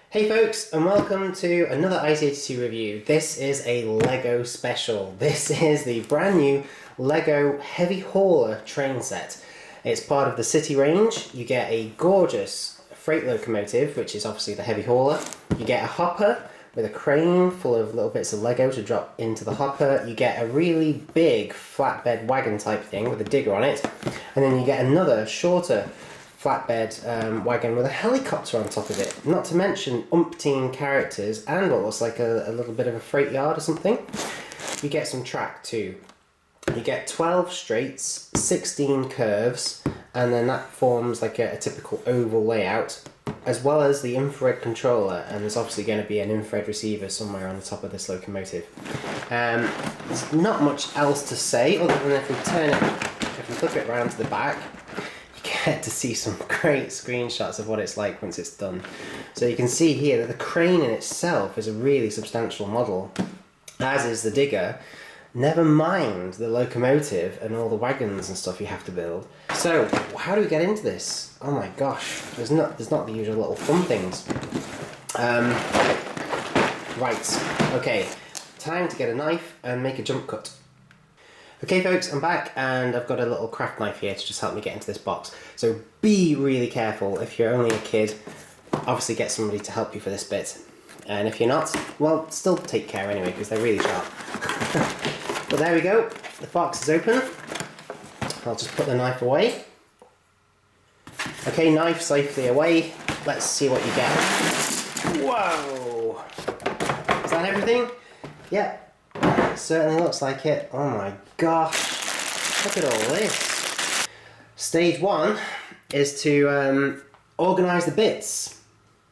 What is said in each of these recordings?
Hey folks, and welcome to another IC82 review. This is a LEGO special. This is the brand new LEGO Heavy Hauler train set. It's part of the City range. You get a gorgeous freight locomotive, which is obviously the heavy hauler. You get a hopper with a crane full of little bits of LEGO to drop into the hopper. You get a really big flatbed wagon type thing with a digger on it. And then you get another shorter flatbed wagon with a helicopter on top of it. Not to mention umpteen characters and what looks like a little bit of a freight yard or something. You get some track too. You get 12 straights, 16 curves, and then that forms like a typical oval layout, as well as the infrared controller, and there's obviously going to be an infrared receiver somewhere on the top of this locomotive. There's not much else to say other than if we flip it around to the back, get to see some great screenshots of what it's like once it's done. So you can see here that the crane in itself is a really substantial model, as is the digger, never mind the locomotive and all the wagons and stuff you have to build. So how do we get into this? Oh my gosh, there's not the usual little fun things. Right, okay, time to get a knife and make a jump cut. Okay folks, I'm back and I've got a little craft knife here to just help me get into this box. So be really careful. If you're only a kid, obviously get somebody to help you for this bit. And if you're not, well, still take care anyway because they're really sharp. But there we go, the box is open. I'll just put the knife away. Okay, knife safely away. Let's see what you get. Whoa! Is that everything? Yep. Certainly looks like it. Oh my gosh, look at all this. Stage one is to organise the bits.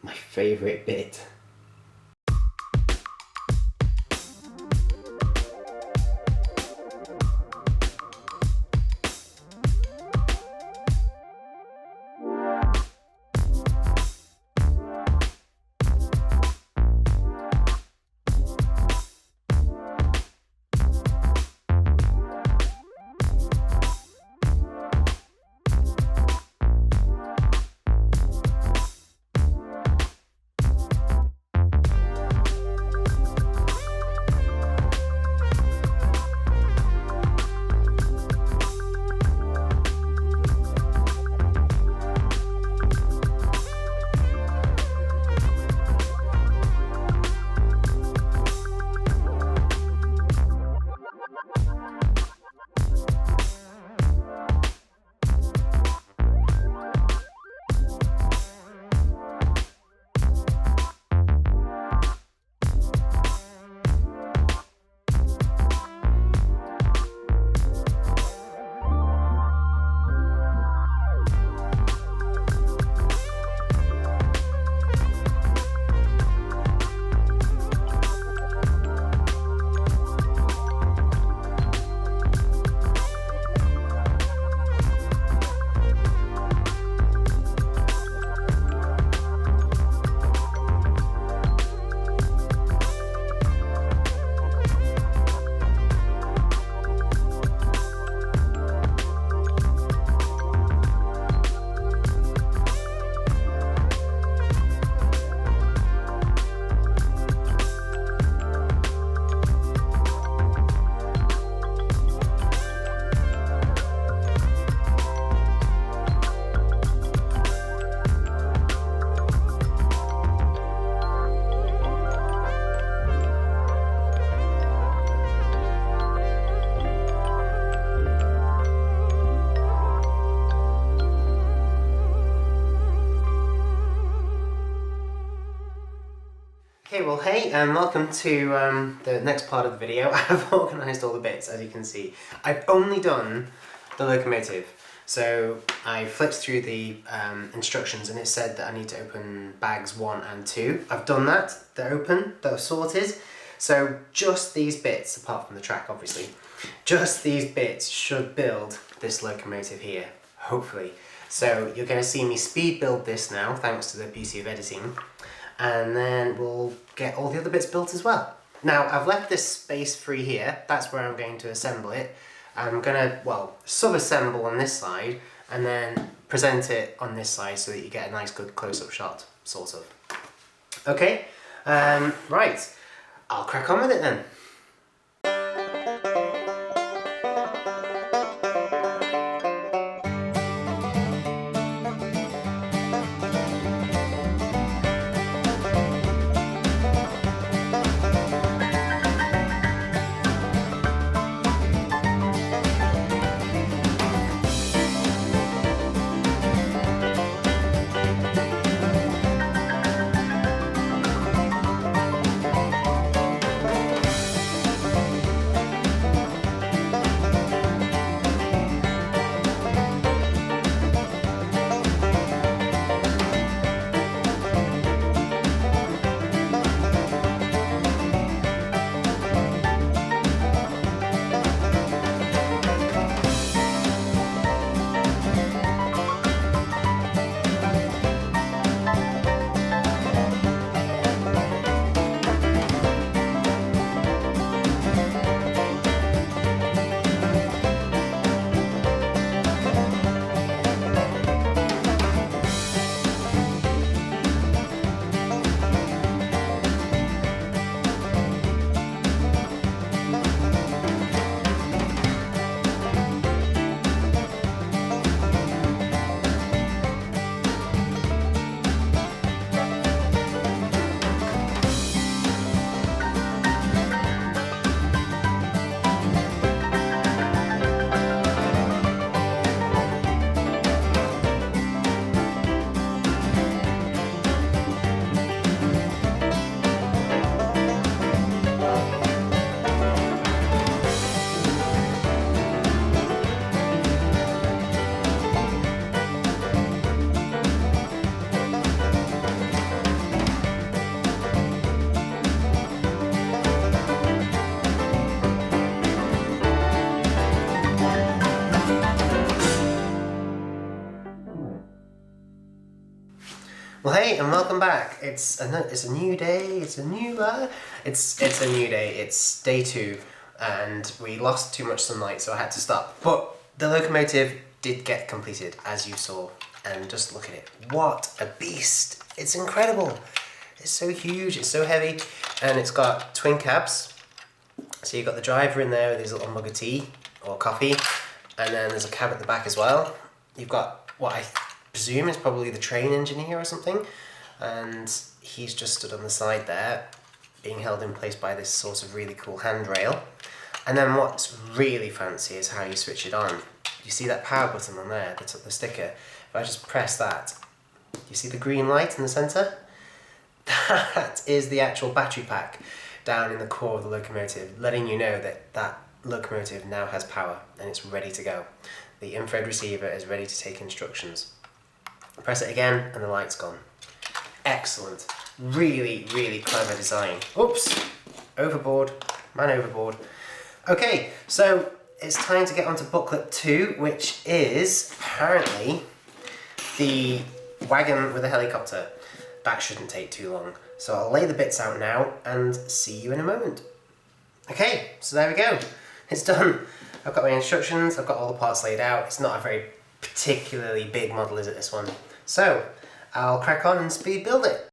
My favourite bit. Okay, well hey, and welcome to the next part of the video. I've organised all the bits, as you can see. I've only done the locomotive. So I flipped through the instructions and it said that I need to open bags 1 and 2. I've done that, they're open, they're sorted. So just these bits, apart from the track obviously, just these bits should build this locomotive here, hopefully. So you're going to see me speed build this now, thanks to the PC of editing. And then we'll get all the other bits built as well. Now I've left this space free here, that's where I'm going to assemble it. I'm going to, well, sub-assemble on this side and then present it on this side so that you get a nice good close-up shot, sort of. Okay, right, I'll crack on with it then. Well, hey, and welcome back. It's a new day. It's a new day. It's day 2, and we lost too much sunlight, so I had to stop. But the locomotive did get completed, as you saw, and just look at it. What a beast! It's incredible. It's so huge. It's so heavy, and it's got twin cabs. So you've got the driver in there with his little mug of tea or coffee, and then there's a cab at the back as well. You've got what I presume is probably the train engineer or something, and he's just stood on the side there being held in place by this sort of really cool handrail. And then what's really fancy is how you switch it on. You see that power button on there, the sticker? If I just press that, you see the green light in the centre? That is the actual battery pack down in the core of the locomotive, letting you know that that locomotive now has power and it's ready to go. The infrared receiver is ready to take instructions. Press it again and the light's gone. Excellent. Really, really clever design. Oops, overboard, man overboard. Okay, so it's time to get on to booklet 2, which is apparently the wagon with a helicopter. That shouldn't take too long. So I'll lay the bits out now and see you in a moment. Okay, so there we go. It's done. I've got my instructions, I've got all the parts laid out. It's not a very particularly big model, is it, this one? So I'll crack on and speed build it.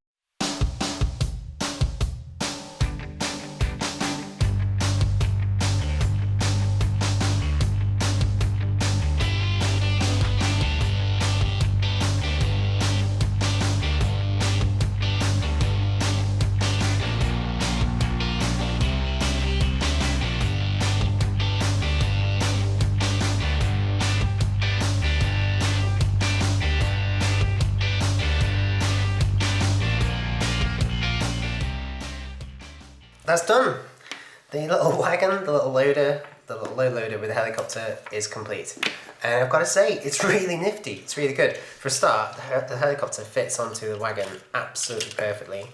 That's done. The little wagon, the little loader, the little low loader with a helicopter is complete. And I've got to say, it's really nifty. It's really good. For a start, the helicopter fits onto the wagon absolutely perfectly.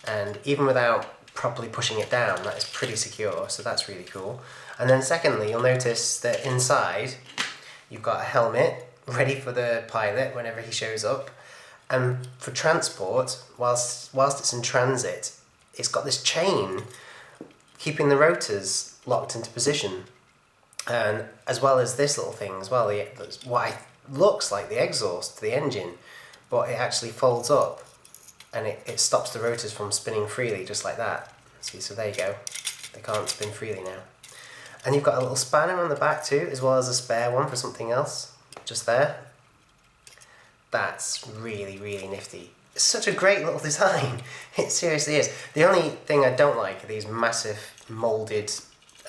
And even without properly pushing it down, that is pretty secure, so that's really cool. And then secondly, you'll notice that inside, you've got a helmet ready for the pilot whenever he shows up. And for transport, whilst it's in transit, it's got this chain keeping the rotors locked into position, and as well as this little thing as well, what looks like the exhaust to the engine, but it actually folds up and it stops the rotors from spinning freely, just like that. See, so there you go. They can't spin freely now. And you've got a little spanner on the back too, as well as a spare one for something else, just there. That's really, really nifty. It's such a great little design. It seriously is. The only thing I don't like are these massive moulded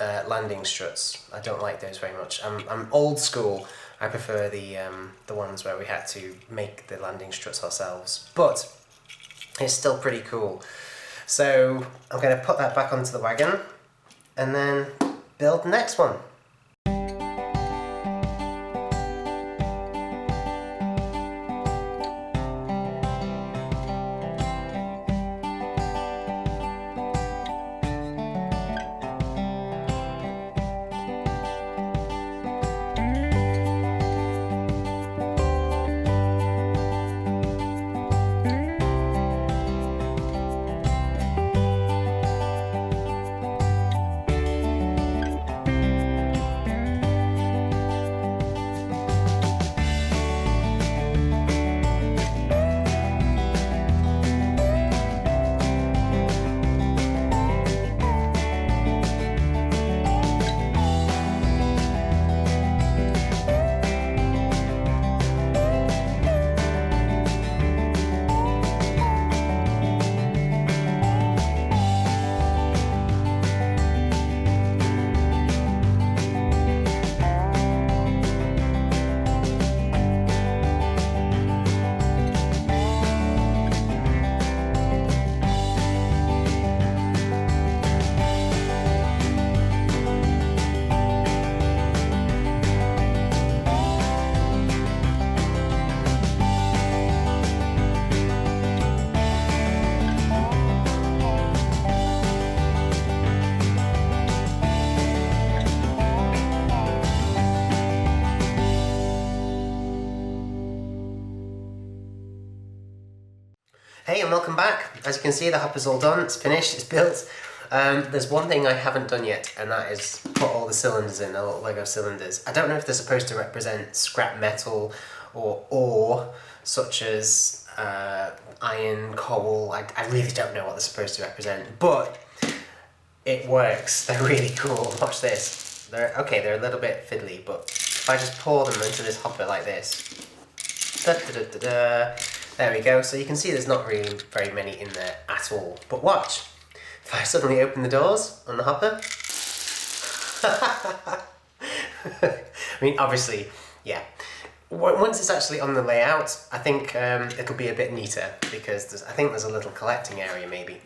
landing struts. I don't like those very much. I'm old school. I prefer the ones where we had to make the landing struts ourselves. But it's still pretty cool. So I'm going to put that back onto the wagon and then build the next one. Hey and welcome back. As you can see, the hopper's all done, it's finished, it's built. There's one thing I haven't done yet, and that is put all the cylinders in, the little Lego cylinders. I don't know if they're supposed to represent scrap metal or ore, such as iron, coal. I really don't know what they're supposed to represent, but it works. They're really cool. Watch this. They're a little bit fiddly, but if I just pour them into this hopper like this, there we go. So you can see there's not really very many in there at all. But watch. If I suddenly open the doors on the hopper. I mean, obviously, yeah. Once it's actually on the layout, I think it'll be a bit neater because I think there's a little collecting area maybe.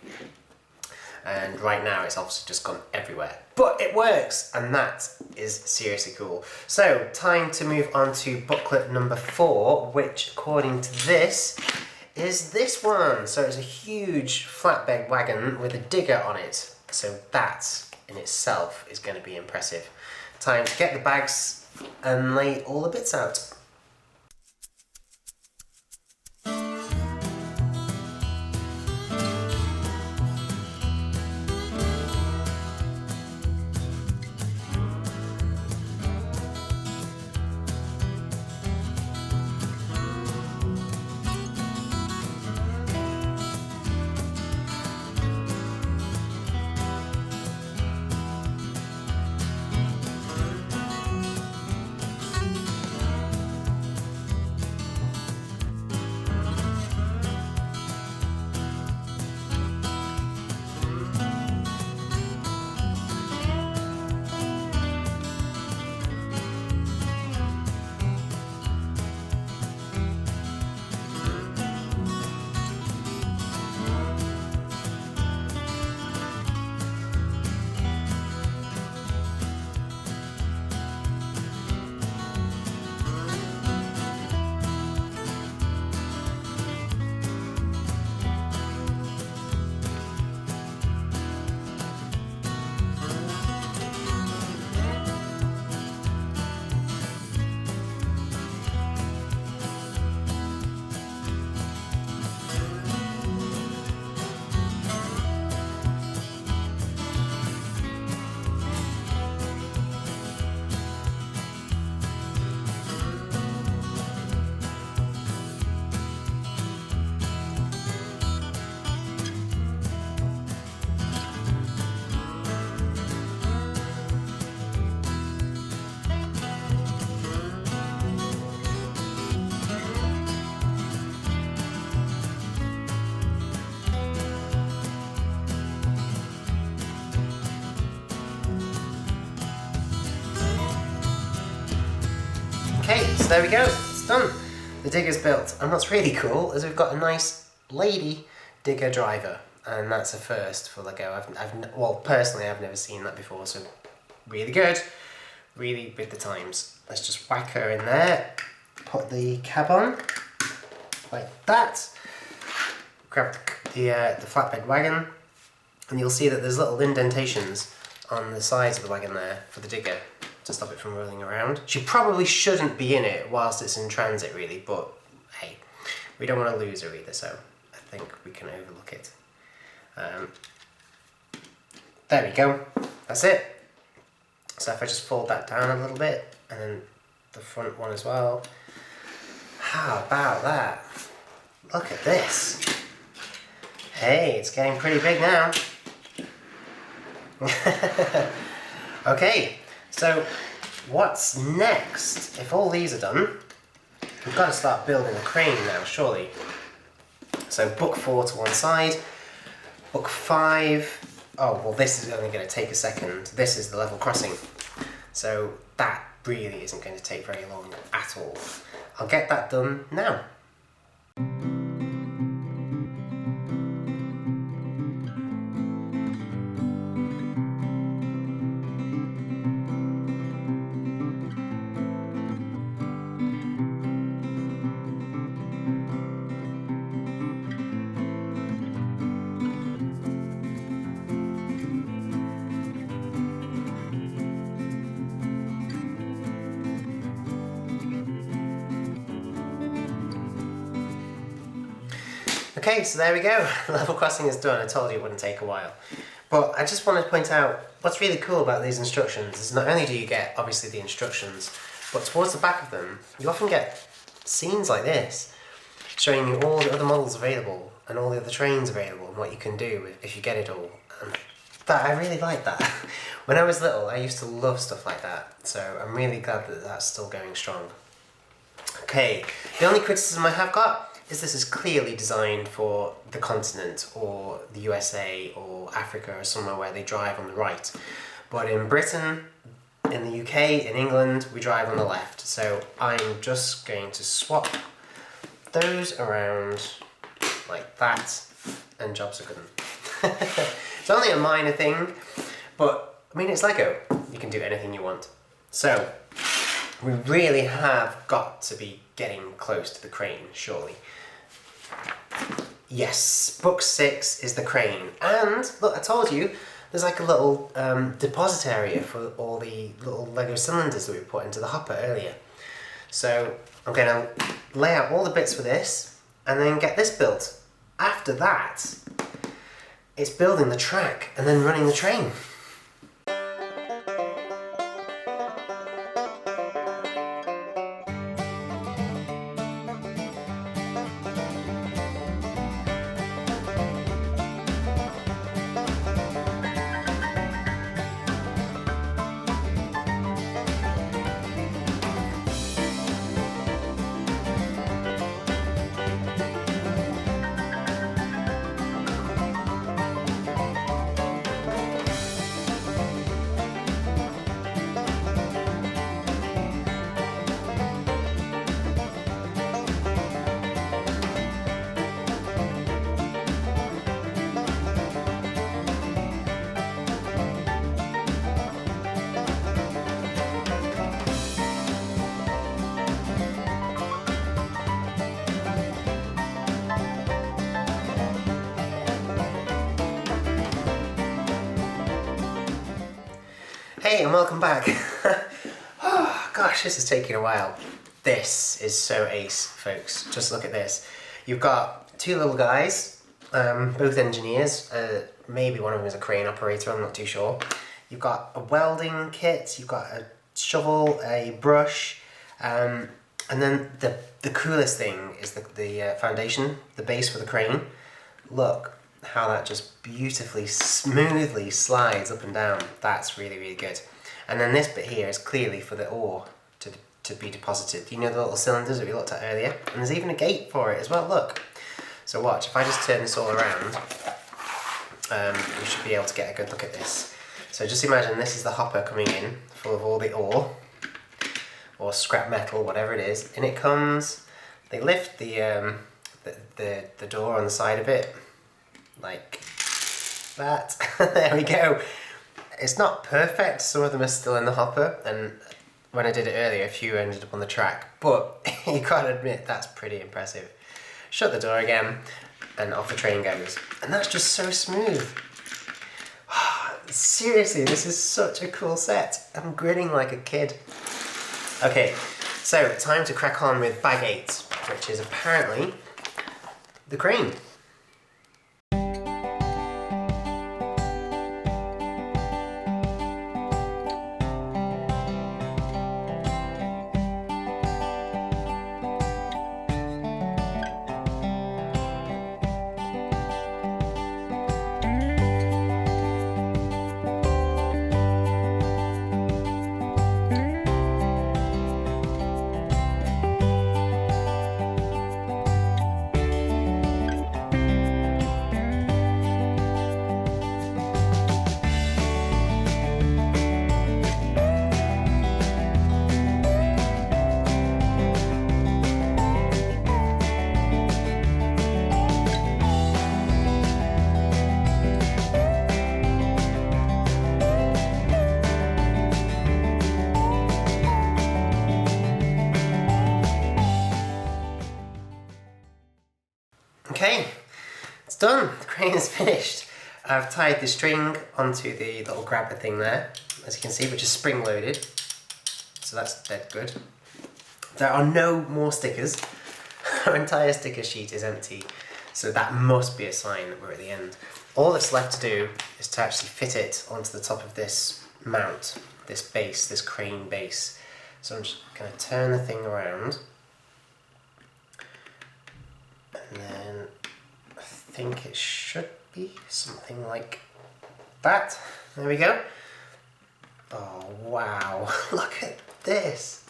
And right now it's obviously just gone everywhere. But it works, and that is seriously cool. So, time to move on to booklet number 4, which according to this, is this one. So it's a huge flatbed wagon with a digger on it. So that in itself is going to be impressive. Time to get the bags and lay all the bits out. So there we go, it's done. The digger's built, and what's really cool is we've got a nice lady digger driver, and that's a first for Lego. Well, personally, I've never seen that before, so really good, really with the times. Let's just whack her in there, put the cab on, like that, grab the flatbed wagon, and you'll see that there's little indentations on the sides of the wagon there for the digger to stop it from rolling around. She probably shouldn't be in it whilst it's in transit really, but hey, we don't want to lose her either, so I think we can overlook it. There we go, that's it. So if I just fold that down a little bit, and then the front one as well. How about that? Look at this. Hey, it's getting pretty big now. Okay, so what's next? If all these are done, we've got to start building a crane now, surely. So book 4 to one side, book 5, oh well, this is only going to take a second. This is the level crossing, so that really isn't going to take very long at all. I'll get that done now. Okay, so there we go. Level crossing is done. I told you it wouldn't take a while. But I just want to point out what's really cool about these instructions is not only do you get obviously the instructions, but towards the back of them you often get scenes like this showing you all the other models available and all the other trains available and what you can do if you get it all. And I really like that. When I was little I used to love stuff like that, so I'm really glad that that's still going strong. Okay, the only criticism I have got is this is clearly designed for the continent or the USA or Africa or somewhere where they drive on the right. But in Britain, in the UK, in England, we drive on the left. So I'm just going to swap those around like that and jobs are good. It's only a minor thing, but I mean it's Lego. You can do anything you want. So we really have got to be getting close to the crane, surely. Yes, book 6 is the crane, and look, I told you there's like a little deposit area for all the little Lego cylinders that we put into the hopper earlier. So I'm going to lay out all the bits for this and then get this built. After that, it's building the track and then running the train. Hey and welcome back. Oh gosh, this is taking a while. This is so ace, folks. Just look at this. You've got two little guys, both engineers. Maybe one of them is a crane operator, I'm not too sure. You've got a welding kit, you've got a shovel, a brush, and then the coolest thing is the foundation, the base for the crane. Look how that just beautifully, smoothly slides up and down. That's really, really good. And then this bit here is clearly for the ore to be deposited. You know the little cylinders that we looked at earlier? And there's even a gate for it as well, look. So watch, if I just turn this all around, we should be able to get a good look at this. So just imagine this is the hopper coming in, full of all the ore. or scrap metal, whatever it is. And it comes, they lift the door on the side of it, like that. There we go. It's not perfect, some of them are still in the hopper, and when I did it earlier, a few ended up on the track, but you gotta admit, that's pretty impressive. Shut the door again, and off the train goes. And that's just so smooth. Seriously, this is such a cool set. I'm grinning like a kid. Okay, so time to crack on with bag 8, which is apparently the crane. Okay, it's done. The crane is finished. I've tied the string onto the little grabber thing there, as you can see, which is spring loaded. So that's dead good. There are no more stickers. Our entire sticker sheet is empty. So that must be a sign that we're at the end. All that's left to do is to actually fit it onto the top of this mount, this base, this crane base. So I'm just going to turn the thing around. And then I think it should be something like that. There we go. Oh wow, look at this.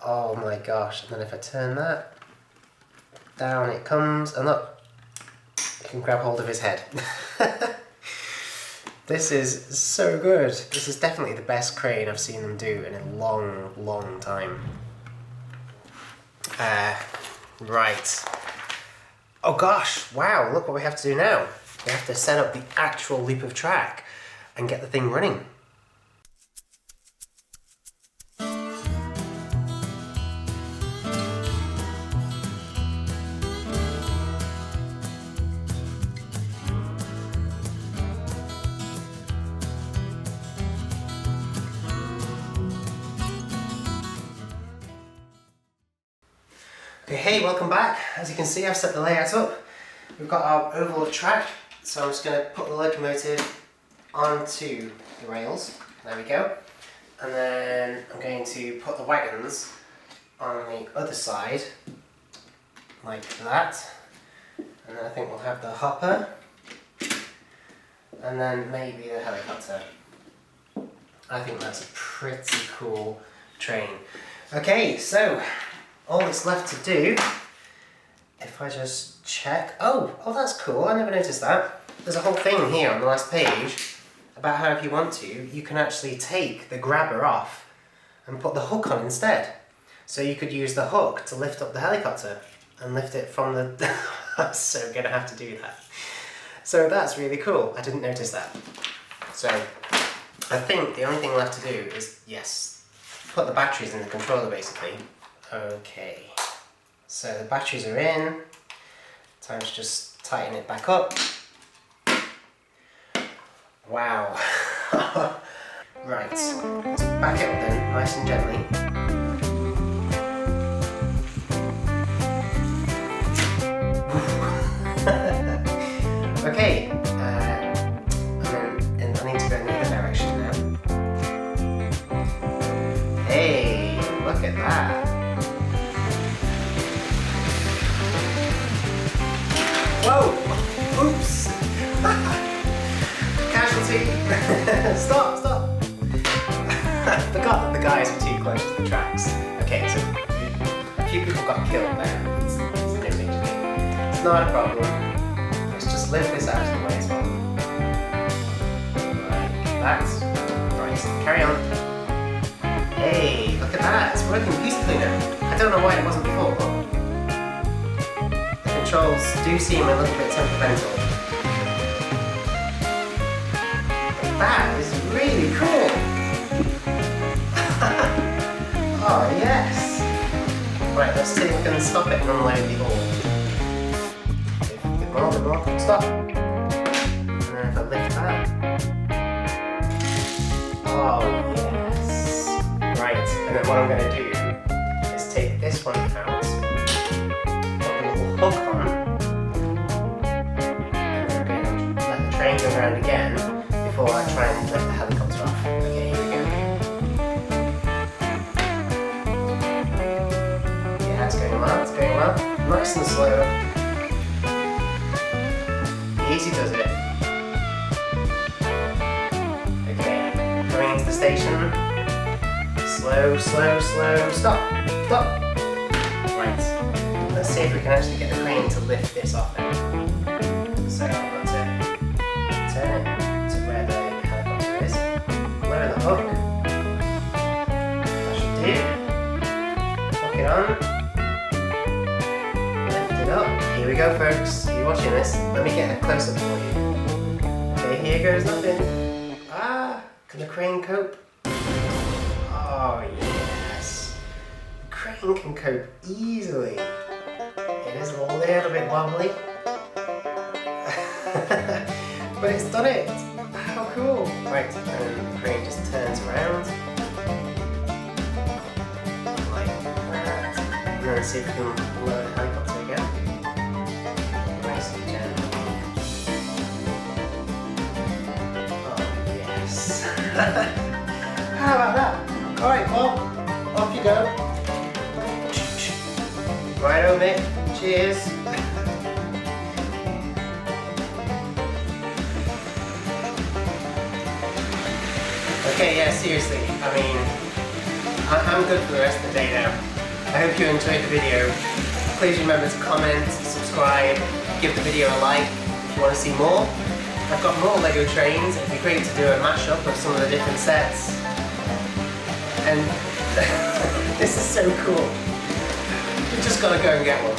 Oh my gosh, and then if I turn that, down it comes, and look, you can grab hold of his head. This is so good. This is definitely the best crane I've seen them do in a long, long time. Right. Oh gosh, wow, look what we have to do now. We have to set up the actual loop of track and get the thing running. Okay, hey, welcome back. As you can see, I've set the layout up. We've got our oval of track, so I'm just going to put the locomotive onto the rails. There we go. And then I'm going to put the wagons on the other side, like that. And then I think we'll have the hopper, and then maybe the helicopter. I think that's a pretty cool train. Okay, so all that's left to do, if I just check, oh that's cool, I never noticed that. There's a whole thing here on the last page about how if you want to, you can actually take the grabber off and put the hook on instead. So you could use the hook to lift up the helicopter and lift it from the... I'm so gonna have to do that. So that's really cool, I didn't notice that. So I think the only thing left to do is, yes, put the batteries in the controller basically. Okay, so the batteries are in, time to just tighten it back up. Wow. Right, let's back it up then, nice and gently. Okay, and I need to go in the other direction now. Hey, look at that. Whoa! Oops! Casualty! Stop! I forgot that the guys were too close to the tracks. Okay, so a few people got killed there. It's no big deal. It's not a problem. Let's just lift this out of the way as well. Like that. Right, carry on. Hey, look at working beautifully now. I don't know why it wasn't before. The controls do seem a little bit temperamental. That is really cool! Oh yes! Right, let's see if we can stop it and unload the ore. Bit more, stop! And then if I lift that. Oh yes! Right, and then what I'm going to do is take this one out, put a little hook on, and then I'm going to let the train go around again before I try and lift the helicopter off. Okay, here we go. Yeah, it's going well, nice and slow. Easy does it. Okay, coming into the station. Slow, stop. Right, let's see if we can actually get the crane to lift this off now. So I've got to turn it to where the helicopter is, lower the hook. That should do. Hook it on. Lift it up. Here we go, folks. Are you watching this? Let me get a close up for you. Okay, here goes nothing. Ah, can the crane cope? Oh yes. The crane can cope easily. It is a little bit wobbly. But it's done it! How cool! Right, and the crane just turns around. Like that. And then see if we can lower the helicopter again. Nice and gentle. Oh yes! How about that? Alright, well, off you go. Righto, mate. Cheers. Okay, yeah, seriously, I mean, I'm good for the rest of the day now. I hope you enjoyed the video. Please remember to comment, subscribe, give the video a like if you want to see more. I've got more Lego trains. It'd be great to do a mashup of some of the different sets. And this is so cool. You've just got to go and get one.